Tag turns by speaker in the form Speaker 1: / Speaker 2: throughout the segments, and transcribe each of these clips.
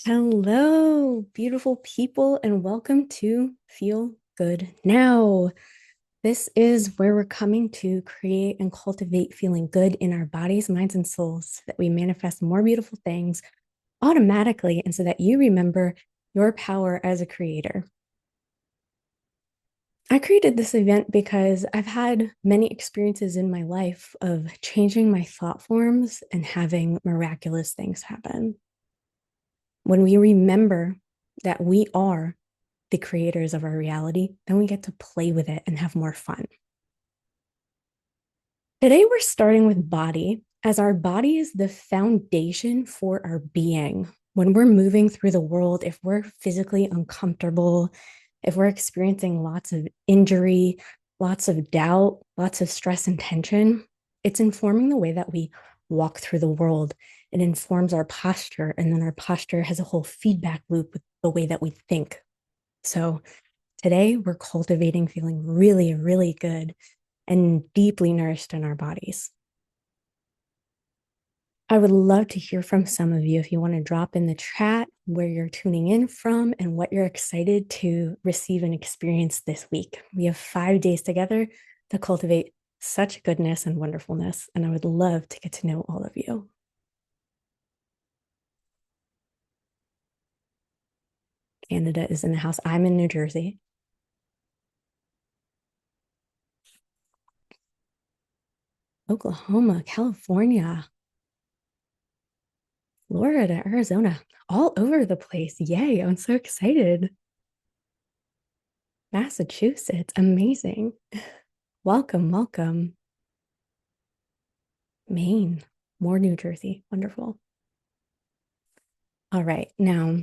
Speaker 1: Hello, beautiful people, and welcome to Feel Good Now. This is where we're coming to create and cultivate feeling good in our bodies, minds, and souls so that we manifest more beautiful things automatically and so that you remember your power as a creator. I created this event because I've had many experiences in my life of changing my thought forms and having miraculous things happen. When we remember that we are the creators of our reality, then we get to play with it and have more fun. Today, we're starting with body, as our body is the foundation for our being. When we're moving through the world, if we're physically uncomfortable, if we're experiencing lots of injury, lots of doubt, lots of stress and tension, it's informing the way that we walk through the world. It informs our posture, and then our posture has a whole feedback loop with the way that we think. So today, we're cultivating feeling really, really good and deeply nourished in our bodies. I would love to hear from some of you if you want to drop in the chat where you're tuning in from and what you're excited to receive and experience this week. We have 5 days together to cultivate such goodness and wonderfulness, and I would love to get to know all of you. Canada is in the house. I'm in New Jersey. Oklahoma, California, Florida, Arizona, all over the place. Yay, I'm so excited. Massachusetts, amazing. Welcome, welcome. Maine, more New Jersey, wonderful. All right, now,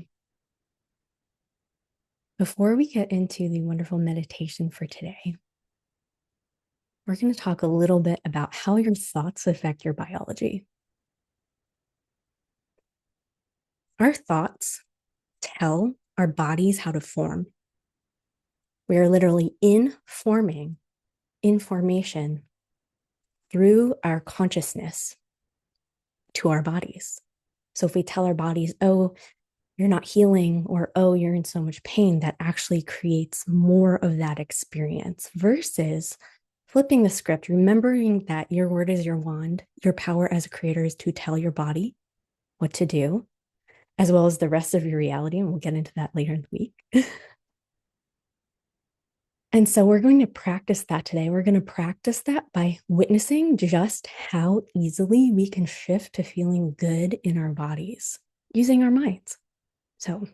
Speaker 1: before we get into the wonderful meditation for today, we're going to talk a little bit about how your thoughts affect your biology. Our thoughts tell our bodies how to form. We are literally informing information through our consciousness to our bodies. So if we tell our bodies, oh, you're not healing, or oh, you're in so much pain, that actually creates more of that experience versus flipping the script, remembering that your word is your wand. Your power as a creator is to tell your body what to do, as well as the rest of your reality. And we'll get into that later in the week. And so we're going to practice that today. We're going to practice that by witnessing just how easily we can shift to feeling good in our bodies using our minds. So,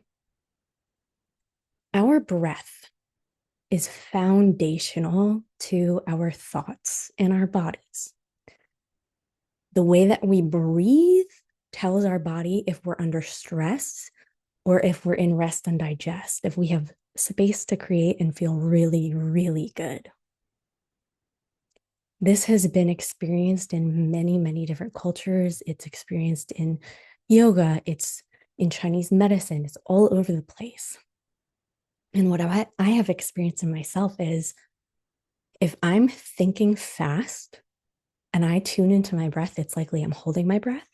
Speaker 1: our breath is foundational to our thoughts and our bodies. The way that we breathe tells our body if we're under stress or if we're in rest and digest, if we have space to create and feel really, really good. This has been experienced in many, many different cultures. It's experienced in yoga, it's in Chinese medicine, it's all over the place. And what I have experienced in myself is if I'm thinking fast and I tune into my breath, it's likely I'm holding my breath,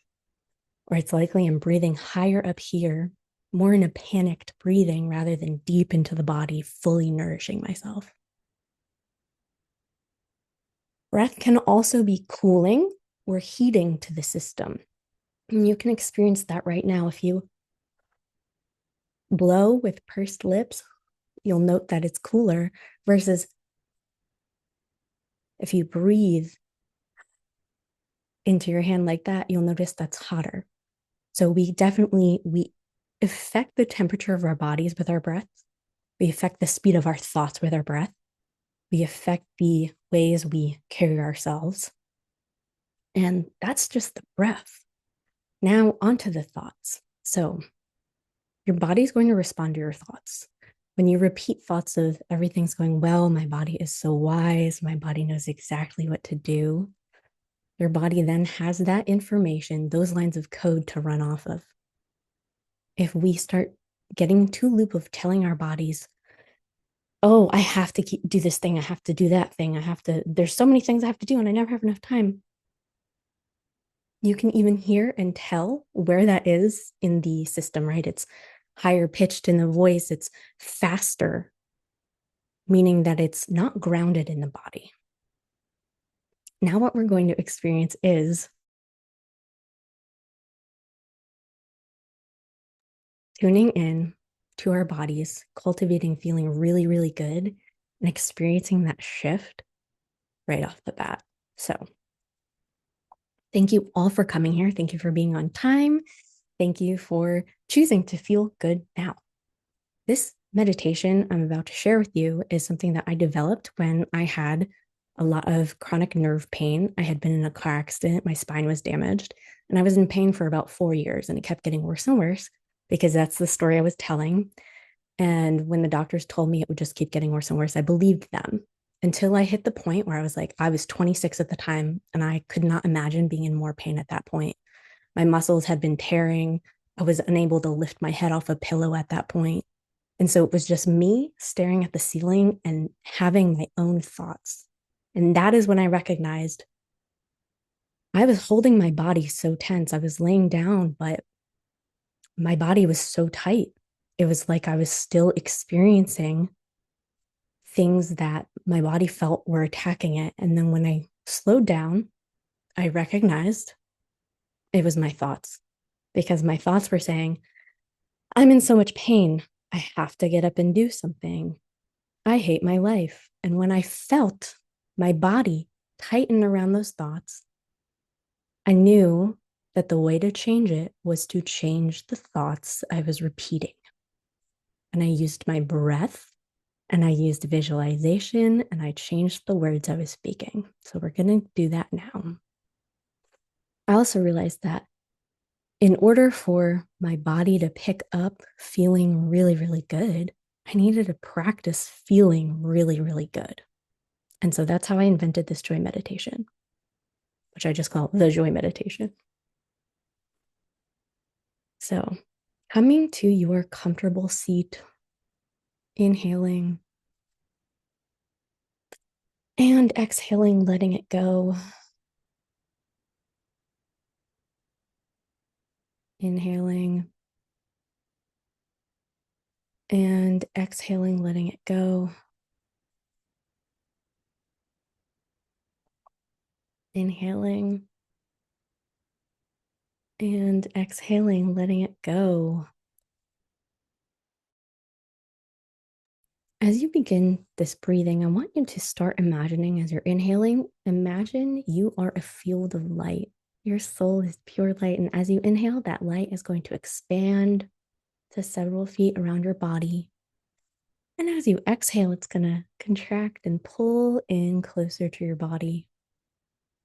Speaker 1: or it's likely I'm breathing higher up here, more in a panicked breathing rather than deep into the body, fully nourishing myself. Breath can also be cooling or heating to the system. And you can experience that right now. If you blow with pursed lips, you'll note that it's cooler versus if you breathe into your hand like that, you'll notice that's hotter. So we affect the temperature of our bodies with our breath. We affect the speed of our thoughts with our breath. We affect the ways we carry ourselves. And that's just the breath. Now onto the thoughts. So your body's going to respond to your thoughts. When you repeat thoughts of everything's going well, my body is so wise, my body knows exactly what to do, your body then has that information, those lines of code to run off of. If we start getting to a loop of telling our bodies, oh, I have to do this thing, I have to do that thing, there's so many things I have to do and I never have enough time. You can even hear and tell where that is in the system, right? It's higher pitched in the voice, it's faster, meaning that it's not grounded in the body. Now, what we're going to experience is tuning in to our bodies, cultivating feeling really, really good, and experiencing that shift right off the bat. So, thank you all for coming here. Thank you for being on time. Thank you for choosing to feel good now. This meditation I'm about to share with you is something that I developed when I had a lot of chronic nerve pain. I had been in a car accident, my spine was damaged, and I was in pain for about 4 years, and it kept getting worse and worse because that's the story I was telling. And when the doctors told me it would just keep getting worse and worse, I believed them until I hit the point where I was 26 at the time, and I could not imagine being in more pain at that point. My muscles had been tearing. I was unable to lift my head off a pillow at that point. And so it was just me staring at the ceiling and having my own thoughts. And that is when I recognized I was holding my body so tense. I was laying down, but my body was so tight. It was like I was still experiencing things that my body felt were attacking it. And then when I slowed down, I recognized it was my thoughts, because my thoughts were saying, I'm in so much pain. I have to get up and do something. I hate my life. And when I felt my body tighten around those thoughts, I knew that the way to change it was to change the thoughts I was repeating. And I used my breath, and I used visualization, and I changed the words I was speaking. So we're going to do that now. I also realized that in order for my body to pick up feeling really, really good, I needed to practice feeling really, really good. And so that's how I invented this joy meditation, which I just call the joy meditation. So, coming to your comfortable seat, inhaling and exhaling, letting it go. Inhaling and exhaling, letting it go. Inhaling and exhaling, letting it go. As you begin this breathing, I want you to start imagining, as you're inhaling, imagine you are a field of light. Your soul is pure light. And as you inhale, that light is going to expand to several feet around your body. And as you exhale, it's going to contract and pull in closer to your body.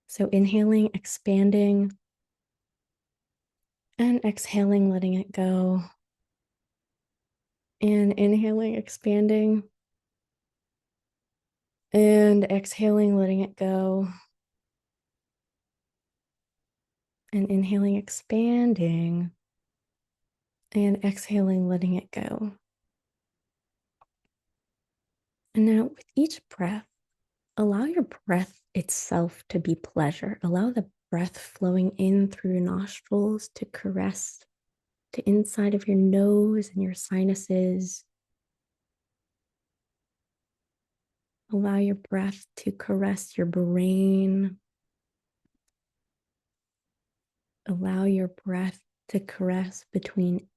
Speaker 1: So inhaling, expanding, and exhaling, letting it go. And inhaling, expanding, and exhaling, letting it go. And inhaling, expanding, and exhaling, letting it go. And now with each breath, allow your breath itself to be pleasure. Allow the breath flowing in through your nostrils to caress the inside of your nose and your sinuses. Allow your breath to caress your brain. Allow your breath to caress between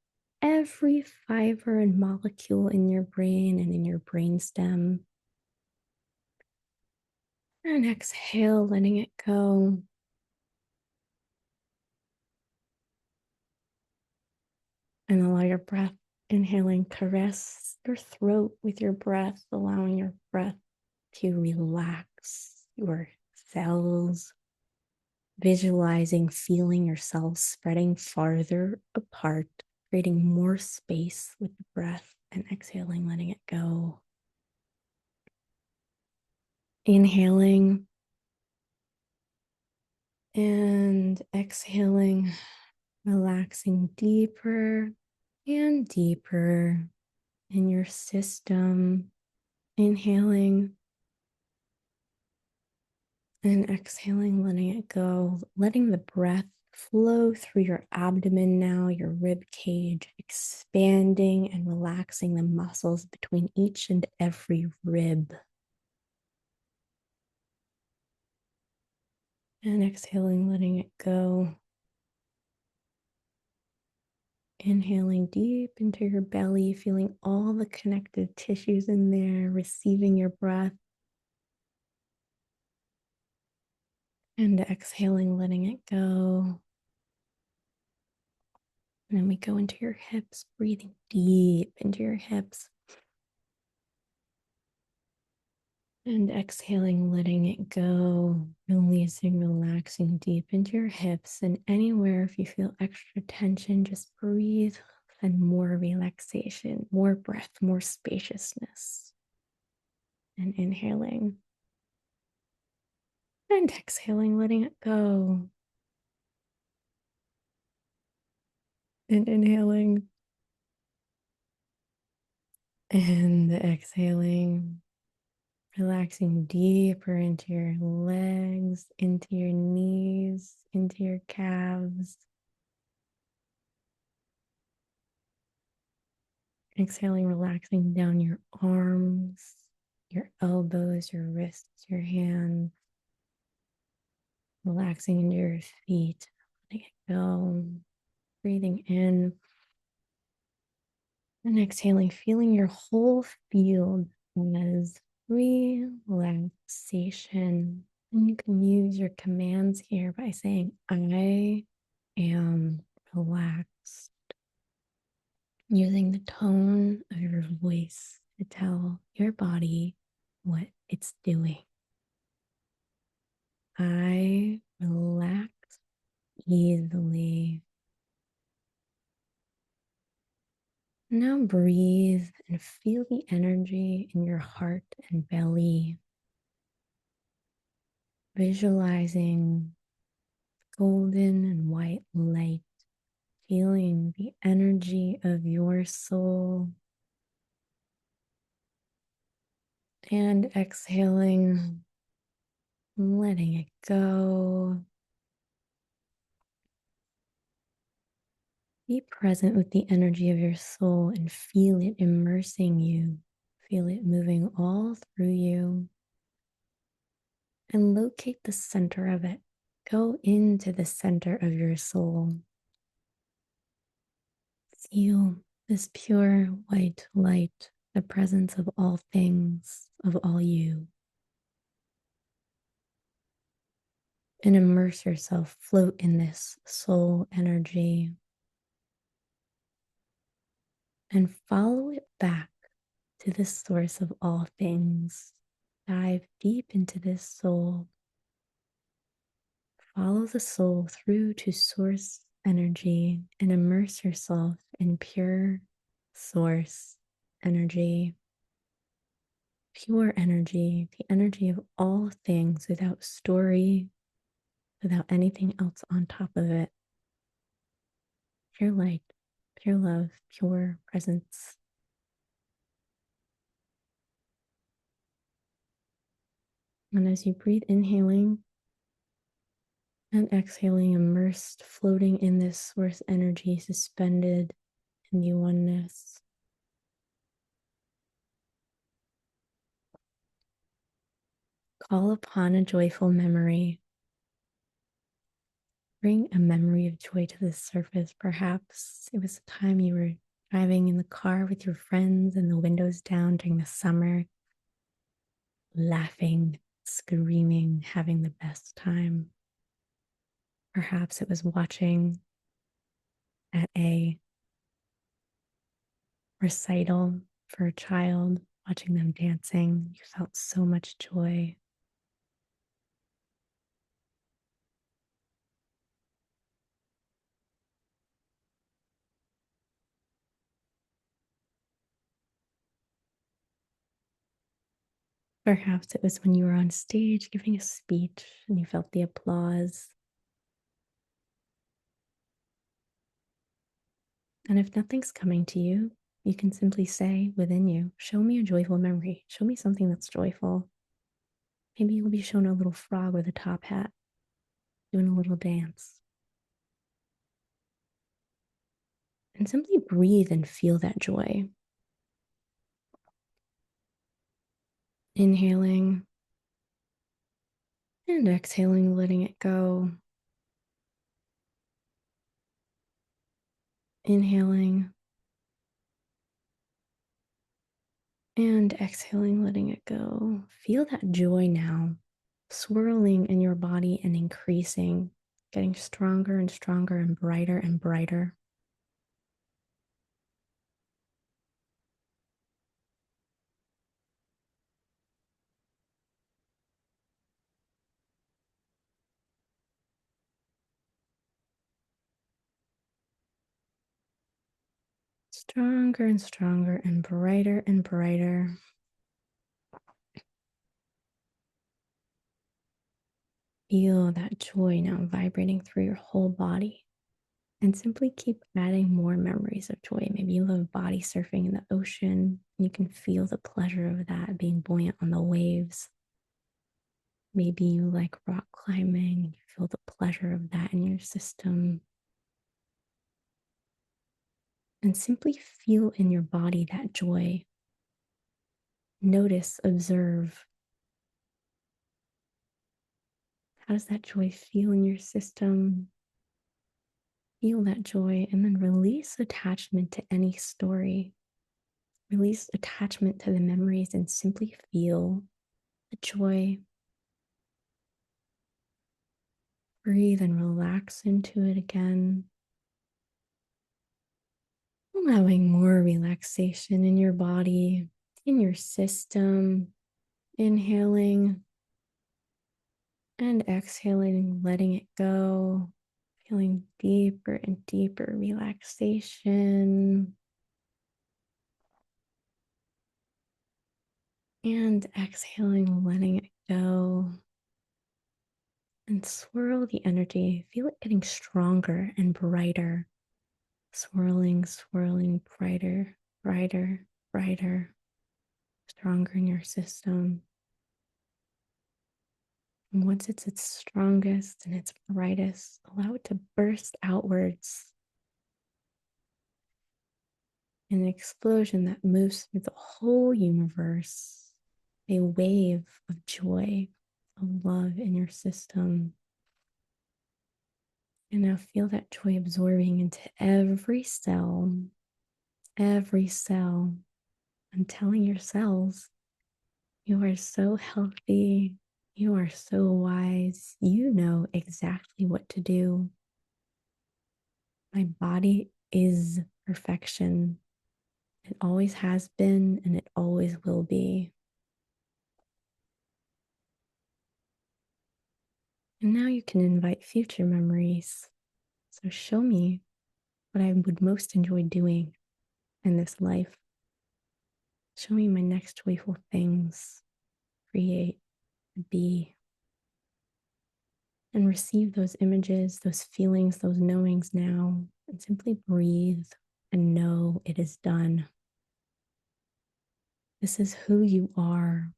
Speaker 1: every fiber and molecule in your brain and in your brainstem. And exhale, letting it go. And allow your breath, inhaling, caress your throat with your breath, allowing your breath to relax your cells, visualizing, feeling your cells spreading farther apart, creating more space with the breath, and exhaling, letting it go. Inhaling and exhaling, relaxing deeper and deeper in your system. Inhaling and exhaling, letting it go, letting the breath flow through your abdomen now, your rib cage, expanding and relaxing the muscles between each and every rib. And exhaling, letting it go. Inhaling deep into your belly, feeling all the connective tissues in there, receiving your breath. And exhaling, letting it go. And then we go into your hips, breathing deep into your hips. And exhaling, letting it go, releasing, relaxing deep into your hips. And anywhere if you feel extra tension, just breathe and more relaxation, more breath, more spaciousness. And inhaling. And exhaling, letting it go. And inhaling. And exhaling. Relaxing deeper into your legs, into your knees, into your calves. Exhaling, relaxing down your arms, your elbows, your wrists, your hands. Relaxing into your feet, letting it go. Breathing in and exhaling, feeling your whole field as relaxation. And you can use your commands here by saying, I am relaxed. Using the tone of your voice to tell your body what it's doing. I relax easily. Now breathe and feel the energy in your heart and belly. Visualizing golden and white light, feeling the energy of your soul. And exhaling, letting it go. Be present with the energy of your soul and feel it immersing you. Feel it moving all through you. And locate the center of it. Go into the center of your soul. Feel this pure white light, the presence of all things, of all you. And immerse yourself, float in this soul energy. And follow it back to the source of all things. Dive deep into this soul. Follow the soul through to source energy and immerse yourself in pure source energy. Pure energy, the energy of all things without story, without anything else on top of it. Pure light, pure love, pure presence. And as you breathe, inhaling and exhaling, immersed, floating in this source energy, suspended in the oneness. Call upon a joyful memory. Bring a memory of joy to the surface. Perhaps it was the time you were driving in the car with your friends and the windows down during the summer, laughing, screaming, having the best time. Perhaps it was watching at a recital for a child, watching them dancing. You felt so much joy. Perhaps it was when you were on stage giving a speech and you felt the applause. And if nothing's coming to you, you can simply say within you, show me a joyful memory. Show me something that's joyful. Maybe you'll be shown a little frog with a top hat doing a little dance. and simply breathe and feel that joy. Inhaling and exhaling, letting it go. Inhaling and exhaling, letting it go. Feel that joy now swirling in your body and increasing, getting stronger and stronger and brighter and brighter. Stronger and stronger and brighter and brighter. Feel that joy now vibrating through your whole body. And simply keep adding more memories of joy. Maybe you love body surfing in the ocean. You can feel the pleasure of that, being buoyant on the waves. Maybe you like rock climbing. You feel the pleasure of that in your system. And simply feel in your body that joy. Notice, observe. How does that joy feel in your system? Feel that joy and then release attachment to any story. Release attachment to the memories and simply feel the joy. Breathe and relax into it again. Allowing more relaxation in your body, in your system. Inhaling and exhaling, letting it go. Feeling deeper and deeper relaxation. And exhaling, letting it go. And swirl the energy. Feel it getting stronger and brighter. Swirling, swirling, brighter, brighter, brighter. Stronger in your system. And once it's its strongest and its brightest, allow it to burst outwards in an explosion that moves through the whole universe, a wave of joy, of love in your system. And now feel that joy absorbing into every cell, and telling your cells, you are so healthy, you are so wise, you know exactly what to do. My body is perfection. It always has been and it always will be. And now you can invite future memories. So show me what I would most enjoy doing in this life. Show me my next joyful things. Create, be, and receive those images, those feelings, those knowings now, and simply breathe and know it is done. This is who you are,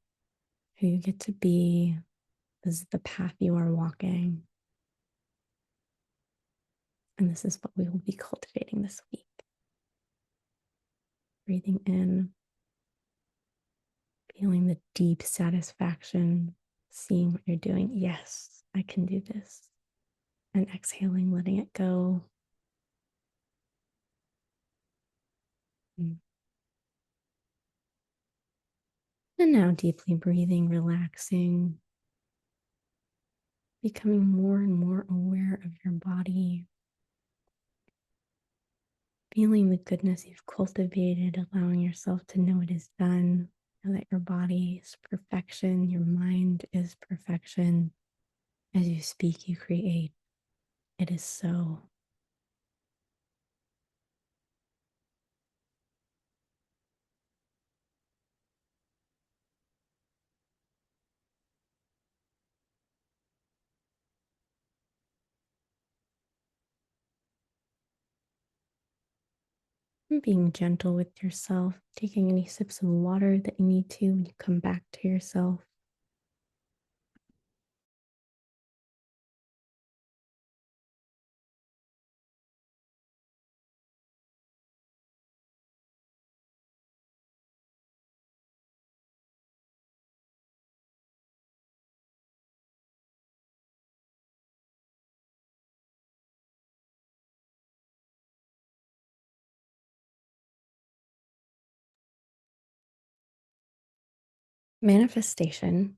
Speaker 1: who you get to be. This is the path you are walking. And this is what we will be cultivating this week. Breathing in, feeling the deep satisfaction, seeing what you're doing. Yes, I can do this. And exhaling, letting it go. And now deeply breathing, relaxing, becoming more and more aware of your body, feeling the goodness you've cultivated, allowing yourself to know it is done, know that your body is perfection, your mind is perfection. As you speak, you create. It is so. And being gentle with yourself, taking any sips of water that you need to when you come back to yourself. Manifestation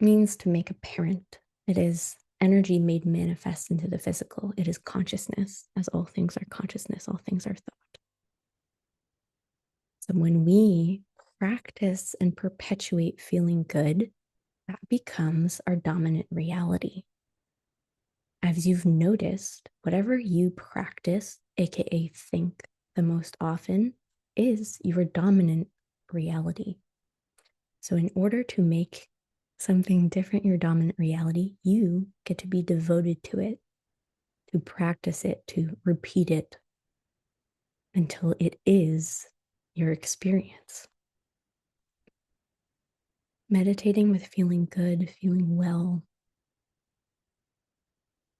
Speaker 1: means to make apparent. It is energy made manifest into the physical. It is consciousness, as all things are consciousness, all things are thought. So when we practice and perpetuate feeling good, that becomes our dominant reality. As you've noticed, whatever you practice, aka think the most often, is your dominant reality. So in order to make something different your dominant reality, you get to be devoted to it, to practice it, to repeat it until it is your experience. Meditating with feeling good, feeling well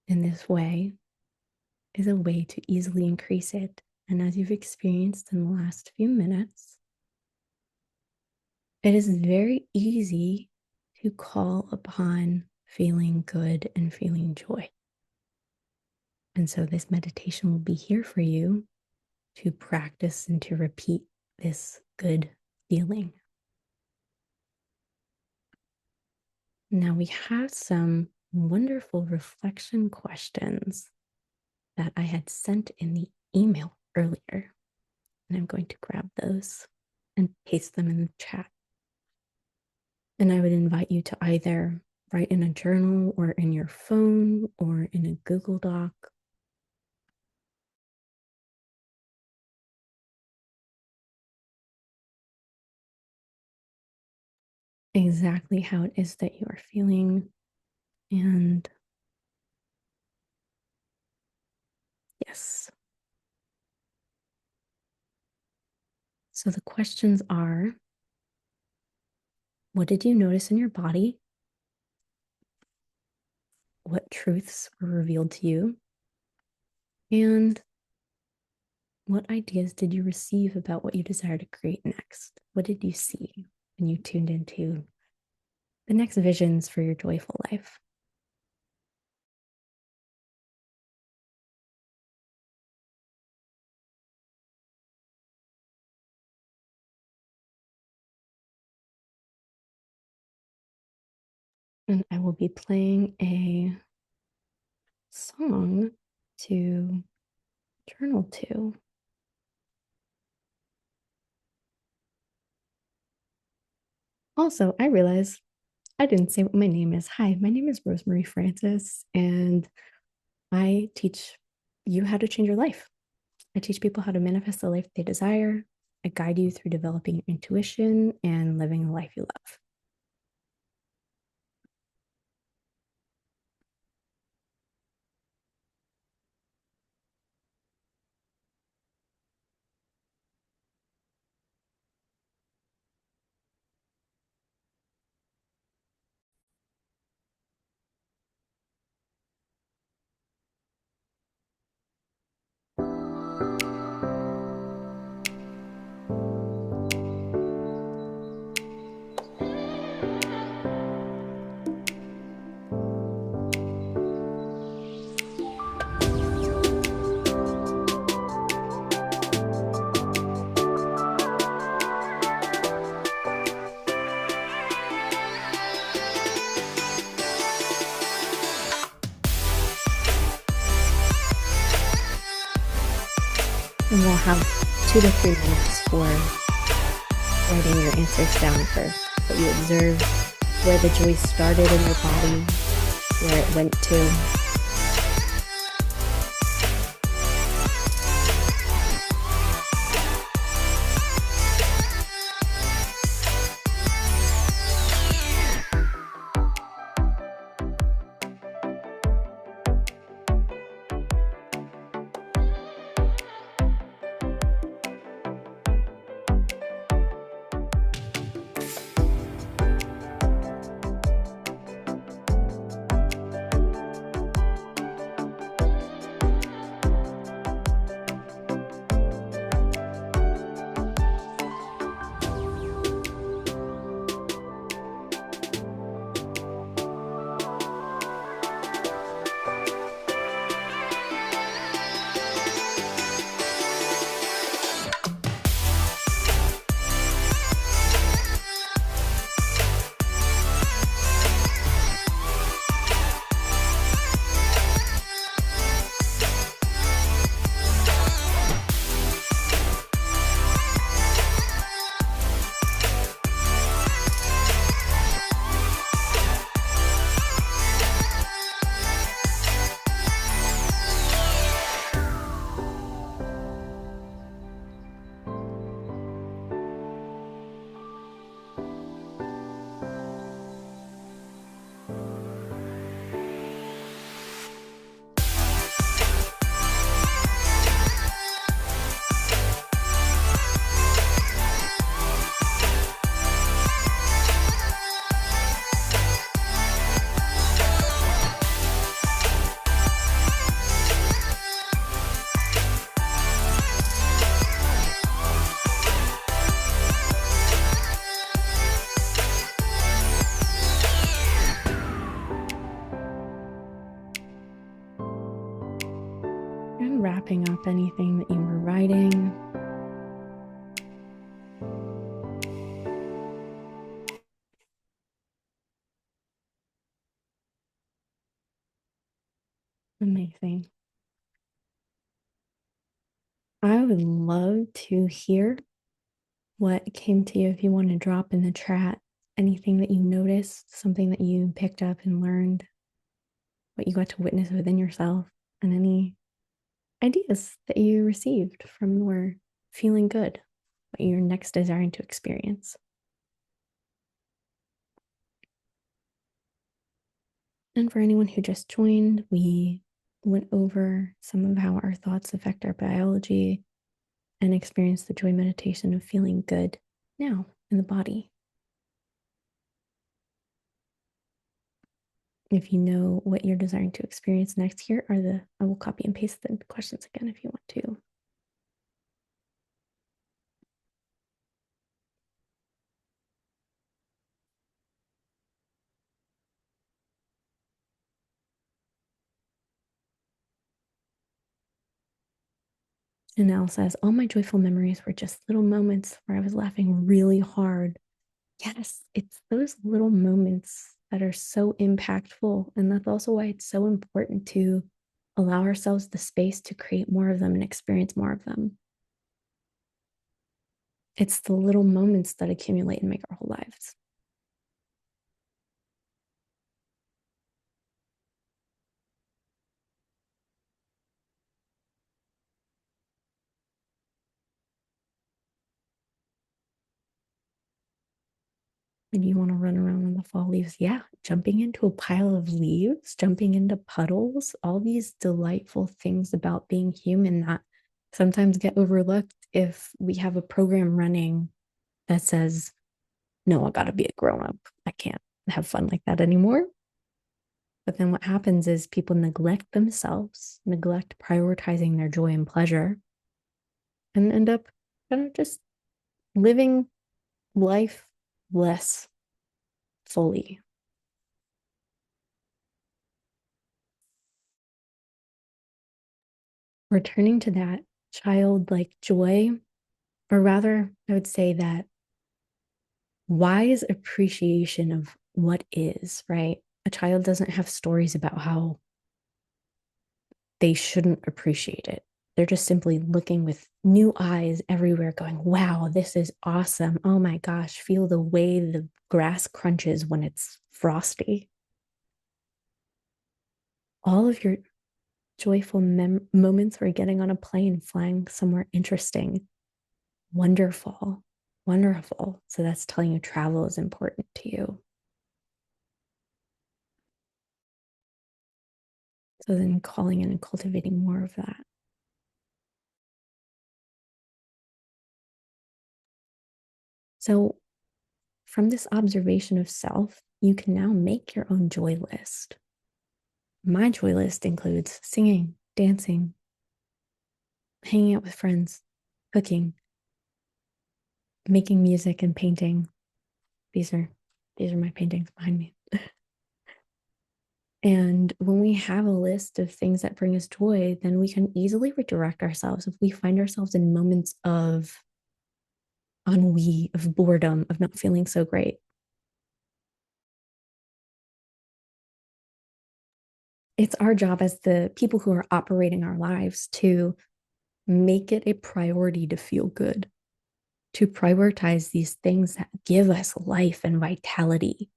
Speaker 1: in this way is a way to easily increase it. And as you've experienced in the last few minutes, it is very easy to call upon feeling good and feeling joy. And so this meditation will be here for you to practice and to repeat this good feeling. Now we have some wonderful reflection questions that I had sent in the email earlier. And I'm going to grab those and paste them in the chat. And I would invite you to either write in a journal or in your phone or in a Google Doc. Exactly how it is that you are feeling. And yes. So the questions are, what did you notice in your body? What truths were revealed to you? And what ideas did you receive about what you desire to create next? What did you see when you tuned into the next visions for your joyful life? And I will be playing a song to journal to. Also, I realized I didn't say what my name is. Hi, my name is Rosemary Francis, and I teach you how to change your life. I teach people how to manifest the life they desire. I guide you through developing your intuition and living the life you love. And we'll have 2 to 3 minutes for writing your answers down for what you observed, where the joy started in your body, where it went to. And wrapping up anything that you were writing. Amazing. I would love to hear what came to you if you want to drop in the chat anything that you noticed, something that you picked up and learned, what you got to witness within yourself, and any ideas that you received from your feeling good, what you're next desiring to experience. And for anyone who just joined, we went over some of how our thoughts affect our biology and experience the joy meditation of feeling good now in the body. If you know what you're desiring to experience next, here are I will copy and paste the questions again if you want to. Janelle says, all my joyful memories were just little moments where I was laughing really hard. Yes, it's those little moments that are so impactful. And that's also why it's so important to allow ourselves the space to create more of them and experience more of them. It's the little moments that accumulate and make our whole lives. And you want to run around in the fall leaves. Yeah, jumping into a pile of leaves, jumping into puddles, all these delightful things about being human that sometimes get overlooked if we have a program running that says, no, I got to be a grown up. I can't have fun like that anymore. But then what happens is people neglect themselves, neglect prioritizing their joy and pleasure, and end up kind of just living life less fully. Returning to that childlike joy, or rather, I would say that wise appreciation of what is, right? A child doesn't have stories about how they shouldn't appreciate it. They're just simply looking with new eyes everywhere, going, wow, this is awesome. Oh my gosh, feel the way the grass crunches when it's frosty. All of your joyful moments were getting on a plane, flying somewhere interesting. Wonderful, wonderful. So that's telling you travel is important to you. So then calling in and cultivating more of that. So from this observation of self, you can now make your own joy list. My joy list includes singing, dancing, hanging out with friends, cooking, making music and painting. These are my paintings behind me. And when we have a list of things that bring us joy, then we can easily redirect ourselves if we find ourselves in moments of ennui, of boredom, of not feeling so great. It's our job as the people who are operating our lives to make it a priority to feel good, to prioritize these things that give us life and vitality,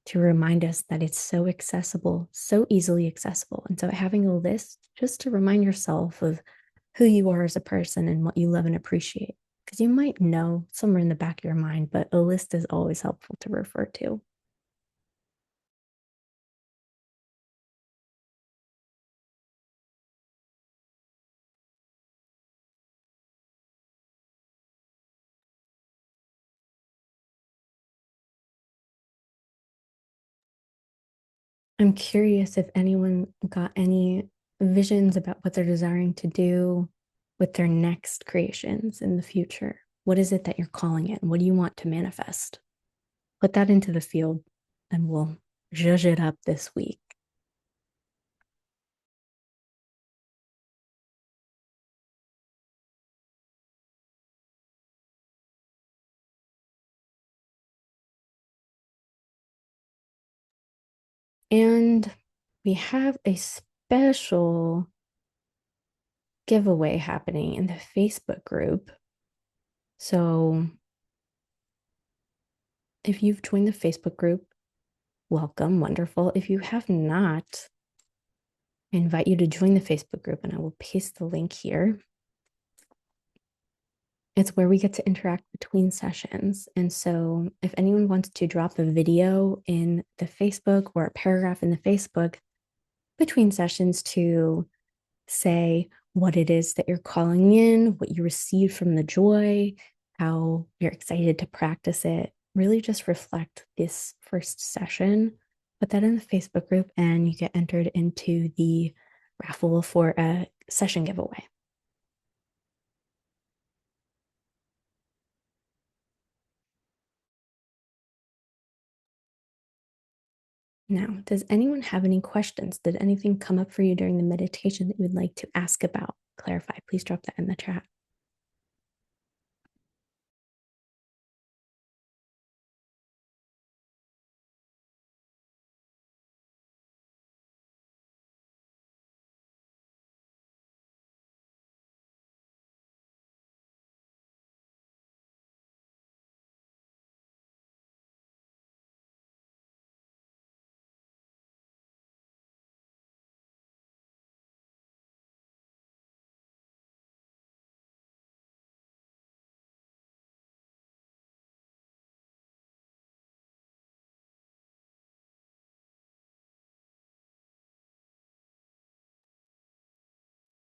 Speaker 1: to remind us that it's so accessible, so easily accessible. And so having a list just to remind yourself of who you are as a person and what you love and appreciate. Because you might know somewhere in the back of your mind, but a list is always helpful to refer to. I'm curious if anyone got any visions about what they're desiring to do with their next creations in the future. What is it that you're calling it? What do you want to manifest? Put that into the field and we'll zhuzh it up this week. And we have a special giveaway happening in the Facebook group. So if you've joined the Facebook group, welcome, wonderful. If you have not, I invite you to join the Facebook group, and I will paste the link here. It's where we get to interact between sessions. And so if anyone wants to drop a video in the Facebook or a paragraph in the Facebook between sessions to say what it is that you're calling in, what you received from the joy, how you're excited to practice it, really just reflect this first session. Put that in the Facebook group and you get entered into the raffle for a session giveaway. Now, does anyone have any questions? Did anything come up for you during the meditation that you would like to ask about, clarify? Please drop that in the chat.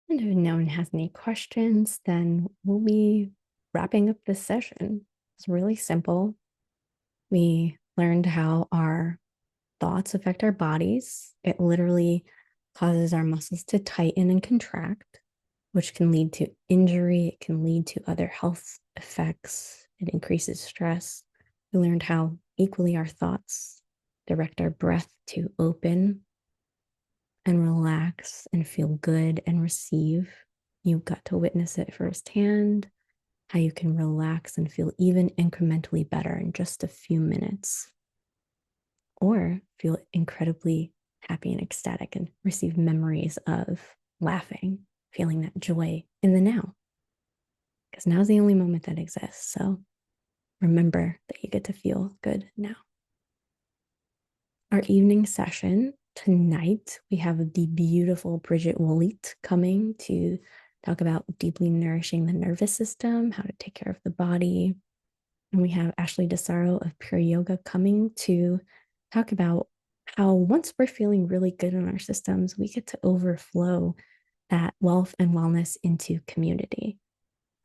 Speaker 1: And if no one has any questions, then we'll be wrapping up this session. It's really simple. We learned how our thoughts affect our bodies. It literally causes our muscles to tighten and contract, which can lead to injury. It can lead to other health effects. It increases stress. We learned how equally our thoughts direct our breath to open and relax and feel good and receive. You got to witness it firsthand, how you can relax and feel even incrementally better in just a few minutes, or feel incredibly happy and ecstatic and receive memories of laughing, feeling that joy in the now. Because now's the only moment that exists. So remember that you get to feel good now. Our evening session tonight, we have the beautiful Bridget Woolite coming to talk about deeply nourishing the nervous system, how to take care of the body. And we have Ashley DeSaro of Pure Yoga coming to talk about how once we're feeling really good in our systems, we get to overflow that wealth and wellness into community.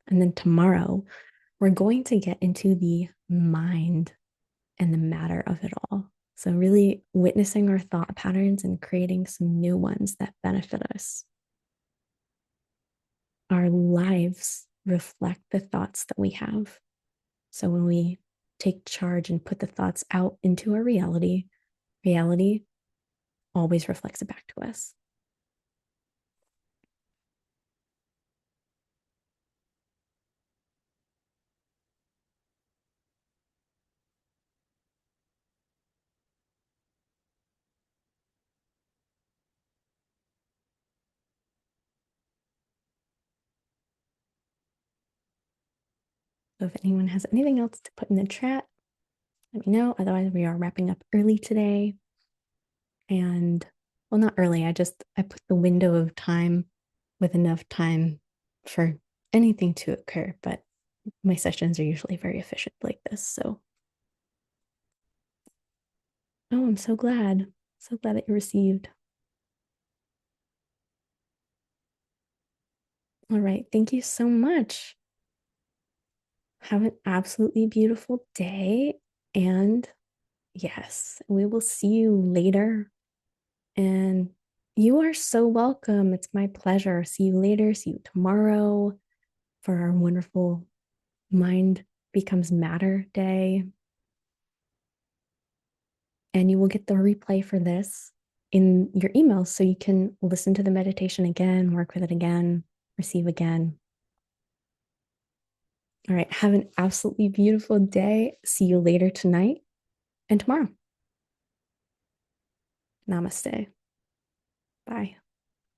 Speaker 1: And then tomorrow, we're going to get into the mind and the matter of it all. So, really witnessing our thought patterns and creating some new ones that benefit us. Our lives reflect the thoughts that we have. So, when we take charge and put the thoughts out into our reality, reality always reflects it back to us. So, if anyone has anything else to put in the chat, let me know. Otherwise, we are wrapping up early today. And well, not early. I put the window of time with enough time for anything to occur, but my sessions are usually very efficient like this. So, oh, I'm so glad. So glad that you received. All right. Thank you so much. Have an absolutely beautiful day. And yes, we will see you later. And you are so welcome. It's my pleasure. See you later. See you tomorrow for our wonderful Mind Becomes Matter Day. And you will get the replay for this in your emails so you can listen to the meditation again, work with it again, receive again. All right. Have an absolutely beautiful day. See you later tonight and tomorrow. Namaste. Bye.